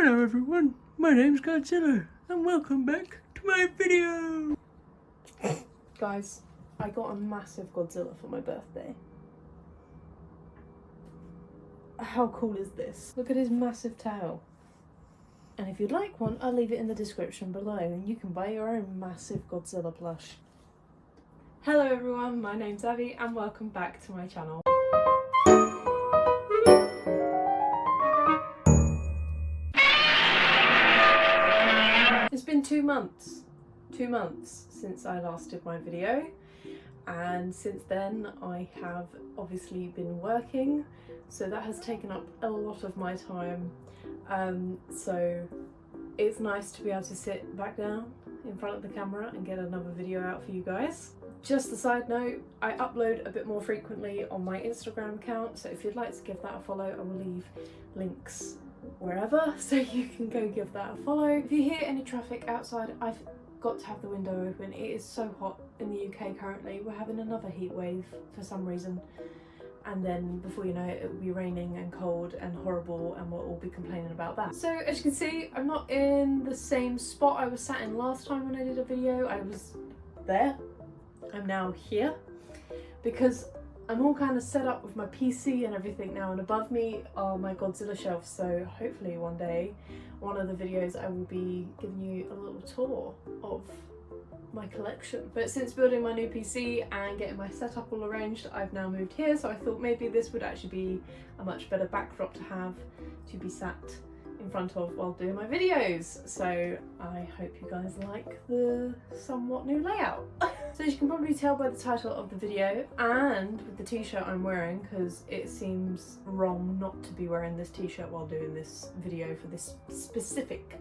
Hello everyone, my name's Godzilla and welcome back to my video! Guys, I got a massive Godzilla for my birthday. How cool is this? Look at his massive tail. And if you'd like one, I'll leave it in the description below and you can buy your own massive Godzilla plush. Hello everyone, my name's Abby and welcome back to my channel. It's been 2 months. 2 months since I last did my video, and since then I have obviously been working, so that has taken up a lot of my time. So it's nice to be able to sit back down in front of the camera and get another video out for you guys. Just a side note, I upload a bit more frequently on my Instagram account, so if you'd like to give that a follow, I will leave links wherever so you can go give that a follow. If you hear any traffic outside, I've got to have the window open. It is so hot in the UK currently. We're having another heat wave for some reason, and then before you know it, it will be raining and cold and horrible and we'll all be complaining about that. So as you can see, I'm not in the same spot I was sat in last time when I did a video. I was there. I'm now here because I'm all kind of set up with my PC and everything now, and above me are my Godzilla shelves, so hopefully one day, one of the videos I will be giving you a little tour of my collection. But since building my new PC and getting my setup all arranged, I've now moved here, so I thought maybe this would actually be a much better backdrop to have to be sat in front of while doing my videos. So I hope you guys like the somewhat new layout. So as you can probably tell by the title of the video and with the t-shirt I'm wearing, because it seems wrong not to be wearing this t-shirt while doing this video for this specific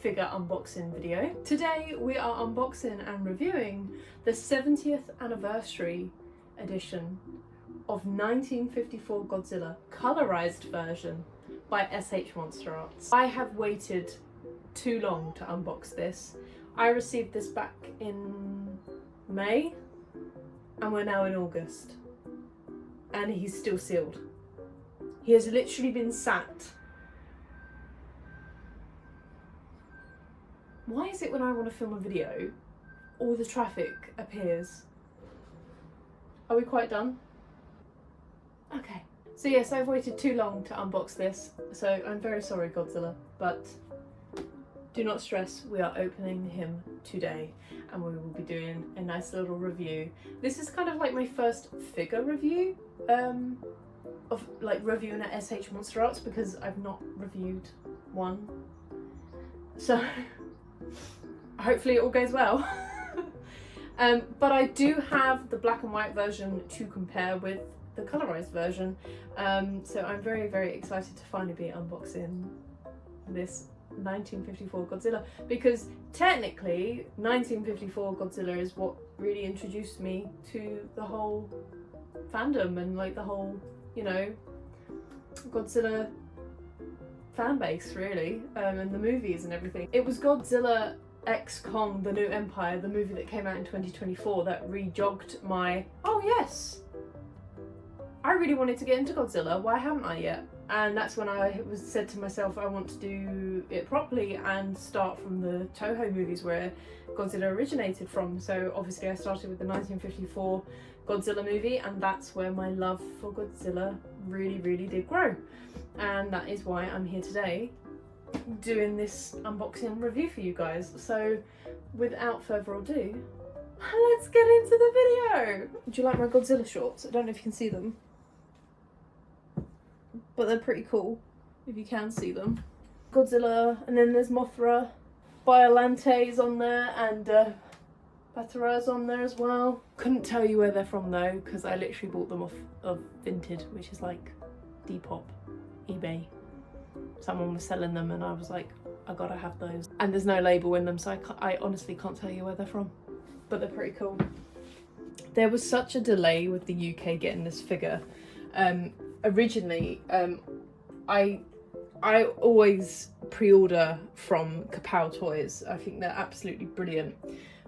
figure unboxing video. Today we are unboxing and reviewing the 70th anniversary edition of 1954 Godzilla colorized version by S.H.MonsterArts. I have waited too long to unbox this. I received this back in May and we're now in August and he's still sealed. He has literally been sat. Why is it when I want to film a video, all the traffic appears? Are we quite done? Okay. So yes, I've waited too long to unbox this, so I'm very sorry Godzilla, but do not stress, we are opening him today and we will be doing a nice little review. This is kind of like my first figure review, of like reviewing at S.H.MonsterArts, because I've not reviewed one. So hopefully it all goes well. But I do have the black and white version to compare with the colorized version, so I'm very, very excited to finally be unboxing this 1954 Godzilla, because technically 1954 Godzilla is what really introduced me to the whole fandom and like the whole, you know, Godzilla fan base really, and the movies and everything. It was Godzilla X Kong The New Empire, the movie that came out in 2024, that re-jogged my, oh yes, I really wanted to get into Godzilla, why haven't I yet? And that's when I said to myself, I want to do it properly and start from the Toho movies where Godzilla originated from. So obviously I started with the 1954 Godzilla movie, and that's where my love for Godzilla really, really did grow. And that is why I'm here today doing this unboxing review for you guys. So without further ado, let's get into the video. Do you like my Godzilla shorts? I don't know if you can see them, but they're pretty cool if you can see them. Godzilla, and then there's Mothra, Biolante's on there, and Batara's on there as well. Couldn't tell you where they're from though, because I literally bought them off of Vinted, which is like Depop, eBay. Someone was selling them and I was like, I gotta have those. And there's no label in them, so I honestly can't tell you where they're from, but they're pretty cool. There was such a delay with the UK getting this figure. Originally, I always pre-order from Kapow Toys. I think they're absolutely brilliant.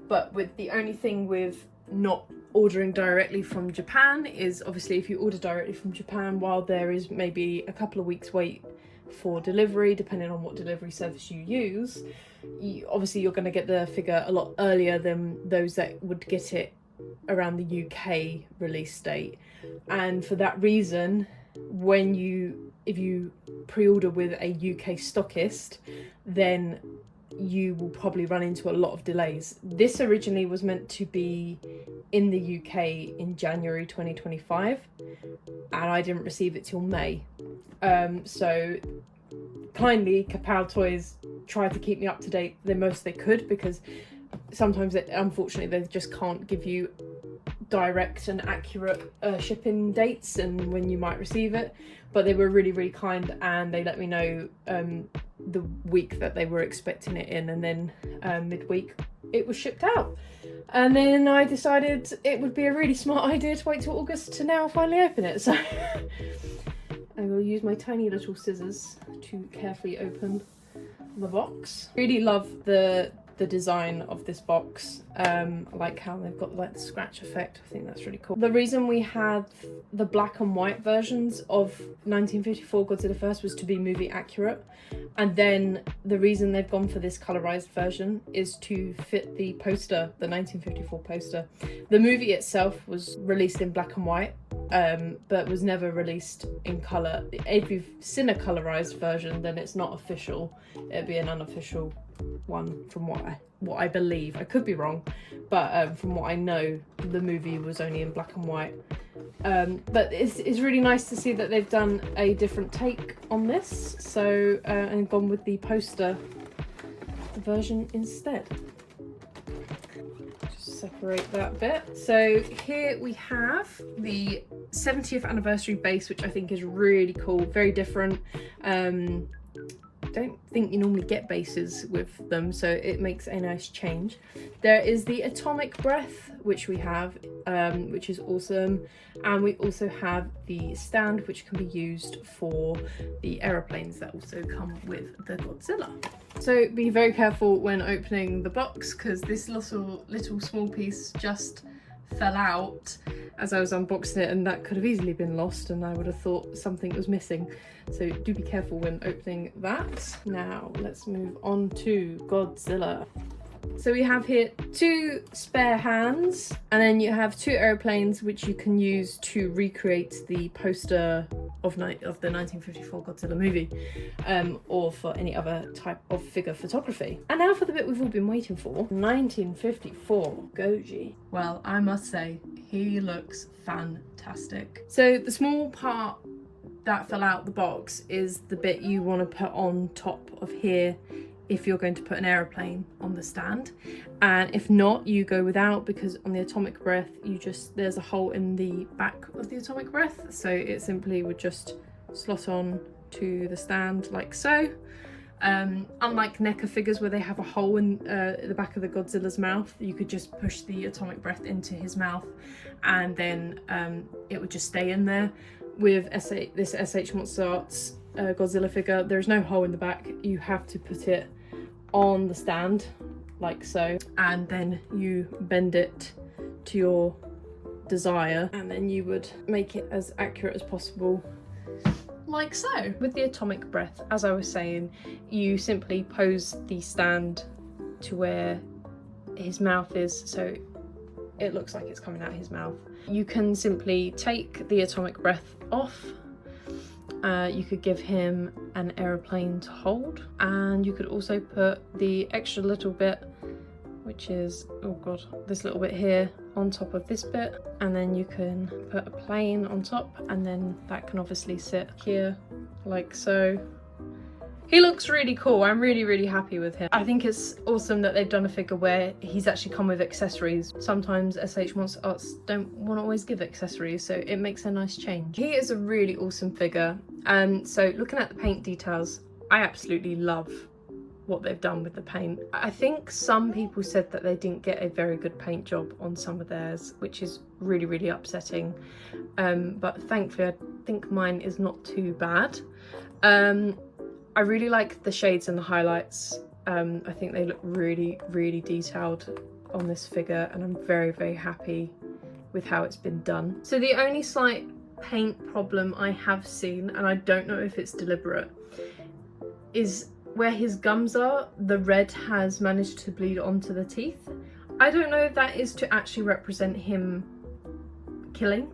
But with the only thing with not ordering directly from Japan is obviously if you order directly from Japan, while there is maybe a couple of weeks wait for delivery, depending on what delivery service you use. Obviously you're going to get the figure a lot earlier than those that would get it around the UK release date, and for that reason, if you pre-order with a UK stockist, then you will probably run into a lot of delays. This originally was meant to be in the UK in January 2025, and I didn't receive it till May. So kindly Kapow Toys tried to keep me up to date the most they could, because sometimes unfortunately they just can't give you direct and accurate shipping dates and when you might receive it, but they were really kind, and they let me know the week that they were expecting it in, and then midweek it was shipped out. And then I decided it would be a really smart idea to wait till August to now finally open it, so I will use my tiny little scissors to carefully open the box. Really love the design of this box. I like how they've got like the scratch effect. I think that's really cool. The reason we had the black and white versions of 1954 Godzilla First was to be movie accurate, and then the reason they've gone for this colorized version is to fit the poster, the 1954 poster. The movie itself was released in black and white, but was never released in color. If you've seen a colorized version, then it's not official. It'd be an unofficial one from what I believe. I could be wrong, but from what I know, the movie was only in black and white. But it's really nice to see that they've done a different take on this, so and gone with the poster version instead. Just separate that bit. So here we have the 70th anniversary base, which I think is really cool, very different. Don't think you normally get bases with them, so it makes a nice change. There is the atomic breath, which we have, which is awesome, and we also have the stand, which can be used for the aeroplanes that also come with the Godzilla. So be very careful when opening the box, because this little small piece just fell out as I was unboxing it, and that could have easily been lost, and I would have thought something was missing. So do be careful when opening that. Now let's move on to Godzilla. So we have here 2 spare hands, and then you have 2 airplanes which you can use to recreate the poster of the 1954 Godzilla movie, or for any other type of figure photography. And now for the bit we've all been waiting for, 1954 Goji. Well, I must say, he looks fantastic. So the small part that fell out the box is the bit you want to put on top of here if you're going to put an aeroplane on the stand, and if not, you go without, because on the atomic breath there's a hole in the back of the atomic breath, so it simply would just slot on to the stand like so. Unlike NECA figures where they have a hole in the back of the Godzilla's mouth, you could just push the atomic breath into his mouth, and then it would just stay in there. With this S.H.MonsterArts Godzilla figure, there's no hole in the back. You have to put it on the stand like so, and then you bend it to your desire, and then you would make it as accurate as possible like so. With the atomic breath, as I was saying, you simply pose the stand to where his mouth is, so it looks like it's coming out of his mouth. You can simply take the atomic breath off. You could give him an aeroplane to hold, and you could also put the extra little bit, which is, oh god, this little bit here, on top of this bit, and then you can put a plane on top, and then that can obviously sit here like so. He looks really cool. I'm really happy with him. I think it's awesome that they've done a figure where he's actually come with accessories. Sometimes S.H.MonsterArts don't want to always give accessories, so it makes a nice change. He is a really awesome figure. So looking at the paint details, I absolutely love what they've done with the paint. I think some people said that they didn't get a very good paint job on some of theirs, which is really upsetting. But thankfully, I think mine is not too bad. I really like the shades and the highlights. I think they look really detailed on this figure, and I'm very happy with how it's been done. So the only slight paint problem I have seen, and I don't know if it's deliberate, is where his gums are, the red has managed to bleed onto the teeth. I don't know if that is to actually represent him killing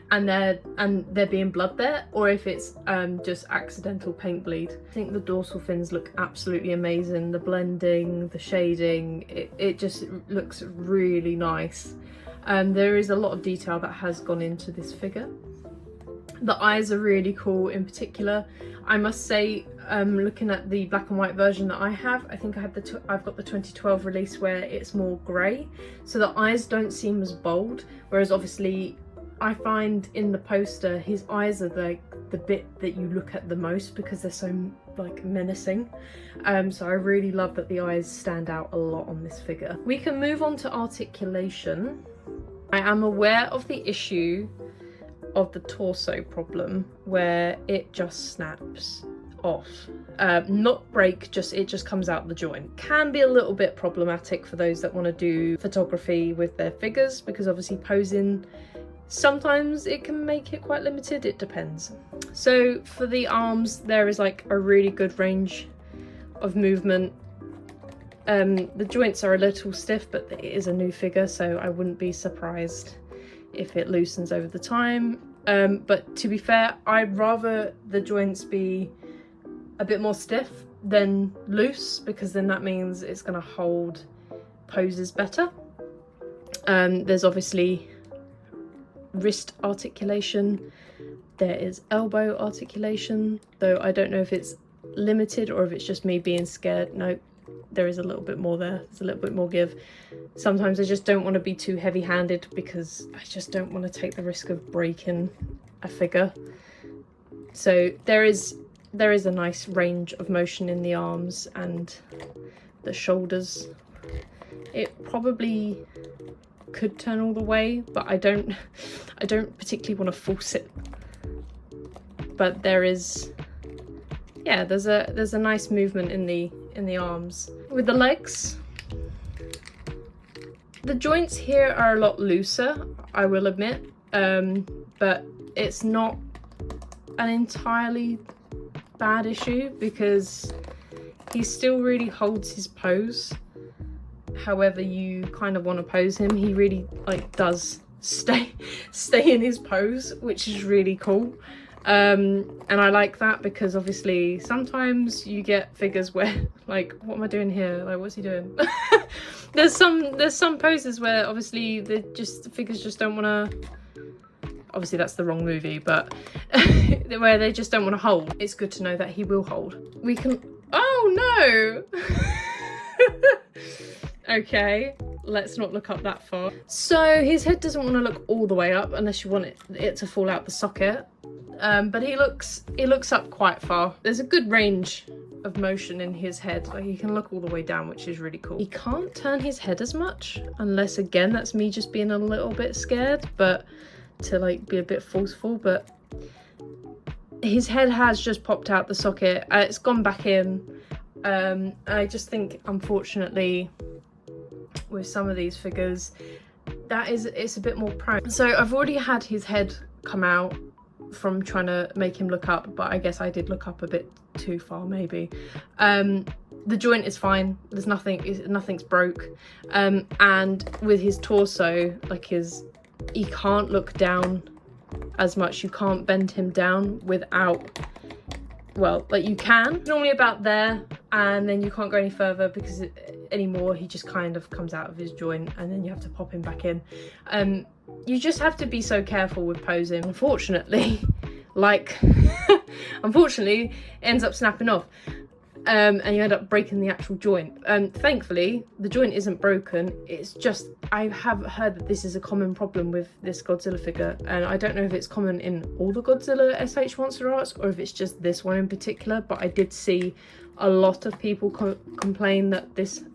and there being blood there, or if it's just accidental paint bleed. I think the dorsal fins look absolutely amazing. The blending, the shading, it just looks really nice. There is a lot of detail that has gone into this figure. The eyes are really cool in particular. I must say, looking at the black and white version that I have, I think I've got the 2012 release where it's more grey, so the eyes don't seem as bold, whereas obviously I find in the poster his eyes are the bit that you look at the most because they're so like menacing. So I really love that the eyes stand out a lot on this figure. We can move on to articulation. I am aware of the issue of the torso problem where it just snaps off. Not break, it just comes out the joint. Can be a little bit problematic for those that want to do photography with their figures, because obviously posing, sometimes it can make it quite limited. It depends. So for the arms, there is like a really good range of movement. The joints are a little stiff, but it is a new figure, so I wouldn't be surprised if it loosens over the time. But to be fair, I'd rather the joints be a bit more stiff than loose, because then that means it's going to hold poses better. There's obviously wrist articulation, there is elbow articulation, though I don't know if it's limited or if it's just me being scared. No, there is a little bit more there. There's a little bit more give. Sometimes I just don't want to be too heavy-handed because I just don't want to take the risk of breaking a figure. So there is a nice range of motion in the arms and the shoulders. It probably could turn all the way, but I don't particularly want to force it. But there is, yeah, there's a nice movement in the arms. With the legs, the joints here are a lot looser, I will admit, but it's not an entirely bad issue because he still really holds his pose. However you kind of want to pose him, he really like does stay in his pose, which is really cool. And I like that because obviously sometimes you get figures where like, what am I doing here? Like, what's he doing? there's some poses where obviously the figures just don't want to. Obviously that's the wrong movie, but where they just don't want to hold. It's good to know that he will hold. We can. Oh no. Okay, let's not look up that far. So his head doesn't want to look all the way up unless you want it to fall out the socket. But he looks up quite far. There's a good range of motion in his head. Like, he can look all the way down, which is really cool. He can't turn his head as much, unless again that's me just being a little bit scared, but to like be a bit forceful. But his head has just popped out the socket. It's gone back in. I just think, unfortunately, with some of these figures, it's a bit more prone. So I've already had his head come out from trying to make him look up, but I guess I did look up a bit too far maybe. The joint is fine, there's nothing's broke, and with his torso, like he can't look down as much. You can't bend him down without, well, like you can normally about there, and then you can't go any further because anymore he just kind of comes out of his joint, and then you have to pop him back in. You just have to be so careful with posing. Unfortunately, unfortunately, it ends up snapping off, and you end up breaking the actual joint. Thankfully, the joint isn't broken. It's just, I have heard that this is a common problem with this Godzilla figure, and I don't know if it's common in all the Godzilla S.H.MonsterArts or if it's just this one in particular, but I did see a lot of people complain that this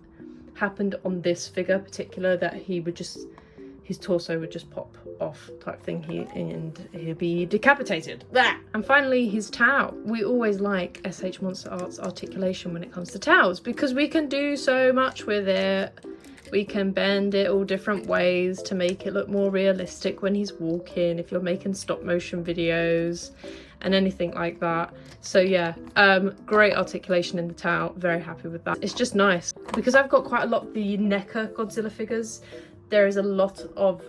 happened on this figure particular, that his torso would just pop off type thing, and he'd be decapitated. Blah! And finally, his towel. We always like S.H.MonsterArts articulation when it comes to towels because we can do so much with it. We can bend it all different ways to make it look more realistic when he's walking, if you're making stop motion videos. and anything like that. So yeah, great articulation in the towel, very happy with that. It's just nice because I've got quite a lot of the NECA Godzilla figures. There is a lot of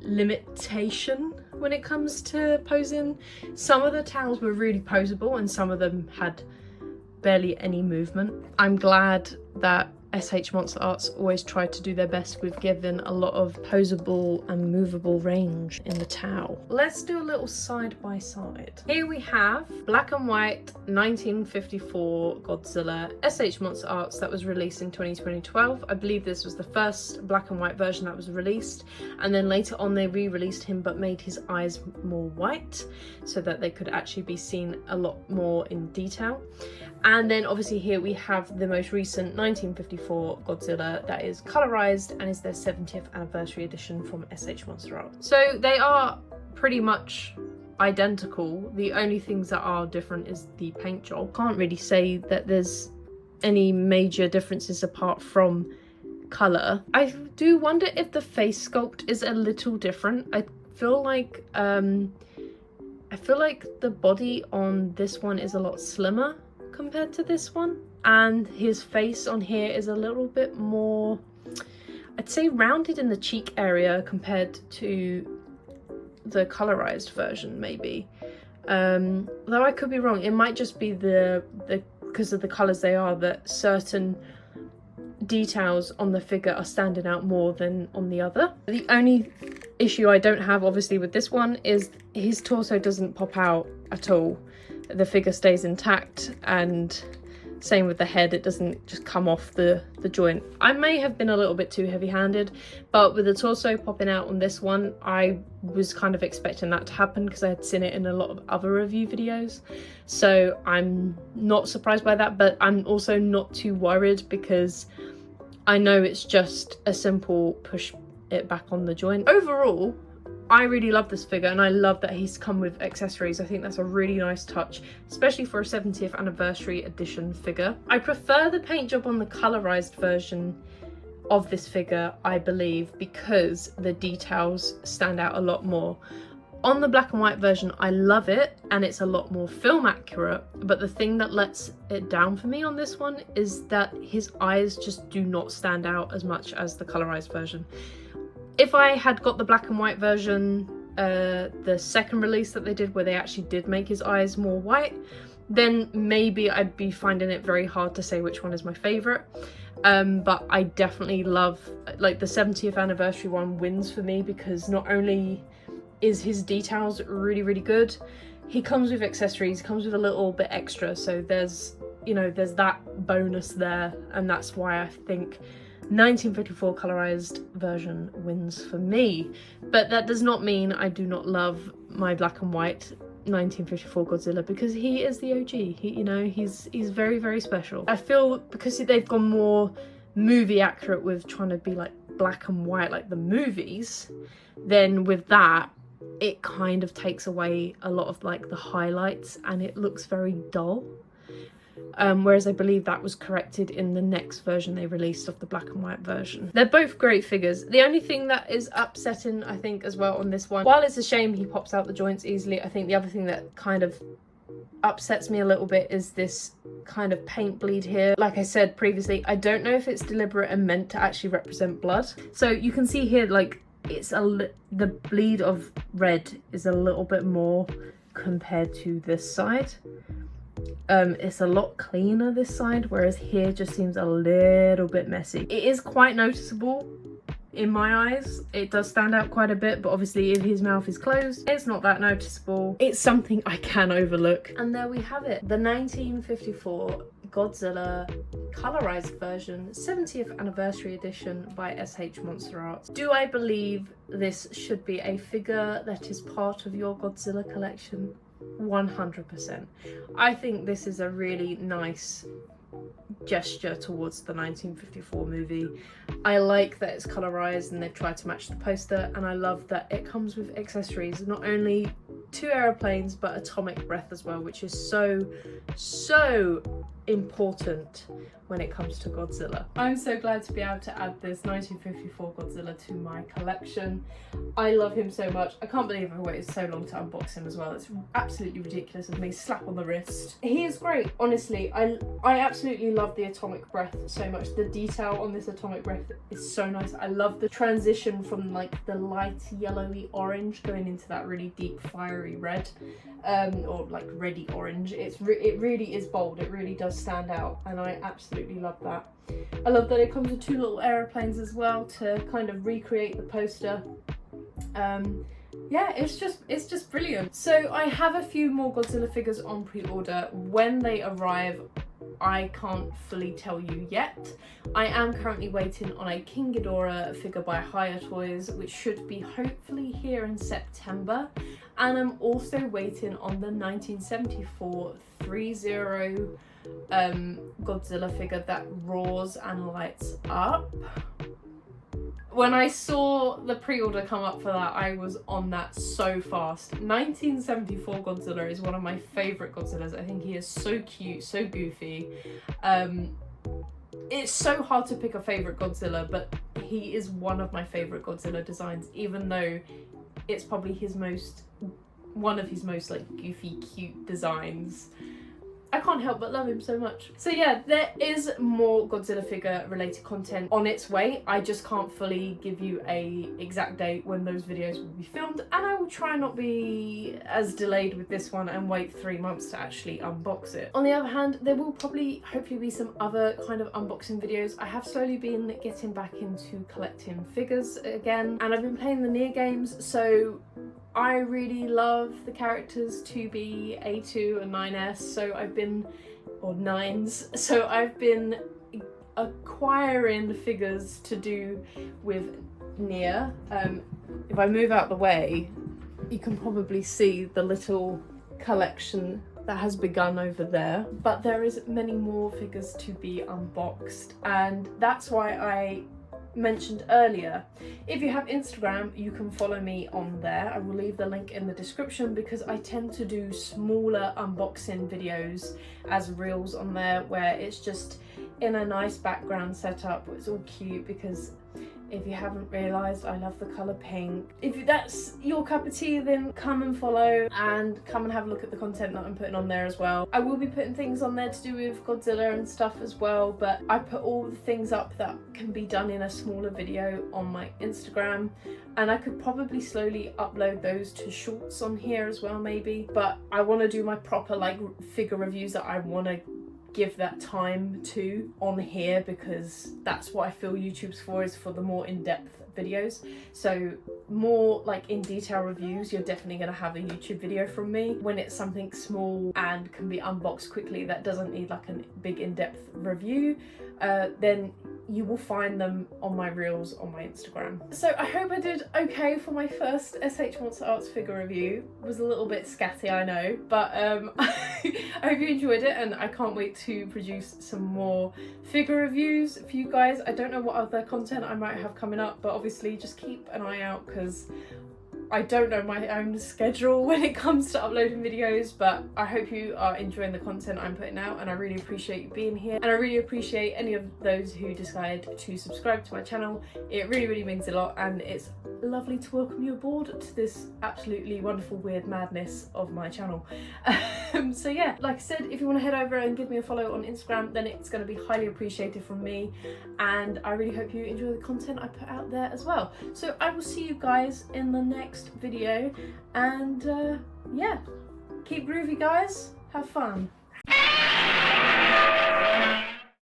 limitation when it comes to posing. Some of the towels were really poseable and some of them had barely any movement. I'm glad that S.H.MonsterArts always tried to do their best with giving a lot of posable and movable range in the towel. Let's do a little side by side. Here we have black and white 1954 Godzilla S.H.MonsterArts that was released in 2012. I believe this was the first black and white version that was released, and then later on they re-released him but made his eyes more white so that they could actually be seen a lot more in detail. And then obviously here we have the most recent 1954 Godzilla that is colorized and is their 70th anniversary edition from S.H.MonsterArts. So they are pretty much identical. The only things that are different is the paint job. Can't really say that there's any major differences apart from color. I do wonder if the face sculpt is a little different. I feel like the body on this one is a lot slimmer compared to this one, and his face on here is a little bit more, I'd say, rounded in the cheek area compared to the colorized version maybe. Though I could be wrong, it might just be the because of the colors they are, that certain details on the figure are standing out more than on the other. The only issue I don't have obviously with this one is his torso doesn't pop out at all. The figure stays intact, and same with the head, it doesn't just come off the joint. I may have been a little bit too heavy-handed, but with the torso popping out on this one, I was kind of expecting that to happen because I had seen it in a lot of other review videos. So I'm not surprised by that, but I'm also not too worried because I know it's just a simple push it back on the joint. Overall, I really love this figure, and I love that he's come with accessories. I think that's a really nice touch, especially for a 70th anniversary edition figure. I prefer the paint job on the colorized version of this figure, I believe, because the details stand out a lot more. On the black and white version, I love it, and it's a lot more film accurate, but the thing that lets it down for me on this one is that his eyes just do not stand out as much as the colorized version. If I had got the black and white version, the second release that they did where they actually did make his eyes more white, then maybe I'd be finding it very hard to say which one is my favourite. But I definitely love, like, the 70th anniversary one wins for me because not only is his details really, really good, he comes with accessories, comes with a little bit extra, so there's, you know, there's that bonus there, and that's why I think 1954 colorized version wins for me. But that does not mean I do not love my black and white 1954 Godzilla, because he is the OG. He's very, very special. I feel because they've gone more movie accurate with trying to be like black and white like the movies, then with that it kind of takes away a lot of like the highlights and it looks very dull. Whereas I believe that was corrected in the next version they released of the black and white version. They're both great figures. The only thing that is upsetting, I think, as well on this one, while it's a shame he pops out the joints easily, I think the other thing that kind of upsets me a little bit is this kind of paint bleed here. Like I said previously, I don't know if it's deliberate and meant to actually represent blood. So you can see here, like, it's the bleed of red is a little bit more compared to this side. It's a lot cleaner this side, whereas here just seems a little bit messy. It is quite noticeable in my eyes. It does stand out quite a bit, but obviously if his mouth is closed, it's not that noticeable. It's something I can overlook. And there we have it, the 1954 Godzilla colorized version 70th anniversary edition by S.H.MonsterArts. Do I believe this should be a figure that is part of your Godzilla collection? 100%. I think this is a really nice gesture towards the 1954 movie. I like that it's colorized and they've tried to match the poster, and I love that it comes with accessories, not only 2 aeroplanes but atomic breath as well, which is so important when it comes to Godzilla. I'm so glad to be able to add this 1954 Godzilla to my collection. I love him so much. I can't believe I waited so long to unbox him as well. It's absolutely ridiculous of me. Slap on the wrist. He is great, honestly. I absolutely love the atomic breath so much. The detail on this atomic breath is so nice. I love the transition from like the light yellowy orange going into that really deep fiery red, or like reddy orange. It really is bold. It really does stand out, and I absolutely love that. I love that it comes with 2 little aeroplanes as well to kind of recreate the poster. Yeah, it's just brilliant. So I have a few more Godzilla figures on pre-order. When they arrive, I can't fully tell you yet. I am currently waiting on a King Ghidorah figure by Higher Toys, which should be hopefully here in September. And I'm also waiting on the 1974 3-0 Godzilla figure that roars and lights up. When I saw the pre-order come up for that, I was on that so fast. 1974 Godzilla is one of my favourite Godzillas. I think he is so cute, so goofy. It's so hard to pick a favourite Godzilla, but he is one of my favourite Godzilla designs, even though it's probably one of his most like goofy, cute designs. I can't help but love him so much. So yeah, there is more Godzilla figure related content on its way. I just can't fully give you a exact date when those videos will be filmed, and I will try not be as delayed with this one and wait 3 months to actually unbox it. On the other hand, there will probably hopefully be some other kind of unboxing videos. I have slowly been getting back into collecting figures again, and I've been playing the Nier games, so I really love the characters 2B, A2 and 9S, so I've been, or 9s, so I've been acquiring figures to do with Nier. If I move out the way, you can probably see the little collection that has begun over there, but there is many more figures to be unboxed, and that's why I mentioned earlier, if you have Instagram, you can follow me on there. I will leave the link in the description, because I tend to do smaller unboxing videos as reels on there, where it's just in a nice background setup. It's all cute, because if you haven't realised, I love the colour pink. If that's your cup of tea, then come and follow and come and have a look at the content that I'm putting on there as well. I will be putting things on there to do with Godzilla and stuff as well, but I put all the things up that can be done in a smaller video on my Instagram, and I could probably slowly upload those to shorts on here as well maybe, but I want to do my proper like figure reviews that I want to give that time to on here, because that's what I feel YouTube's for, is for the more in-depth videos. So more like in detail reviews, you're definitely going to have a YouTube video from me. When it's something small and can be unboxed quickly that doesn't need like a big in-depth review, then you will find them on my reels on my Instagram. So I hope I did okay for my first S.H.MonsterArts figure review. It was a little bit scatty, I know, but I hope you enjoyed it, and I can't wait to produce some more figure reviews for you guys. I don't know what other content I might have coming up, but obviously just keep an eye out, because I don't know my own schedule when it comes to uploading videos, but I hope you are enjoying the content I'm putting out, and I really appreciate you being here, and I really appreciate any of those who decide to subscribe to my channel. It really, really means a lot, and it's lovely to welcome you aboard to this absolutely wonderful weird madness of my channel. So yeah, like I said, if you want to head over and give me a follow on Instagram, then it's going to be highly appreciated from me, and I really hope you enjoy the content I put out there as well. So I will see you guys in the next video, and yeah, keep groovy guys, have fun.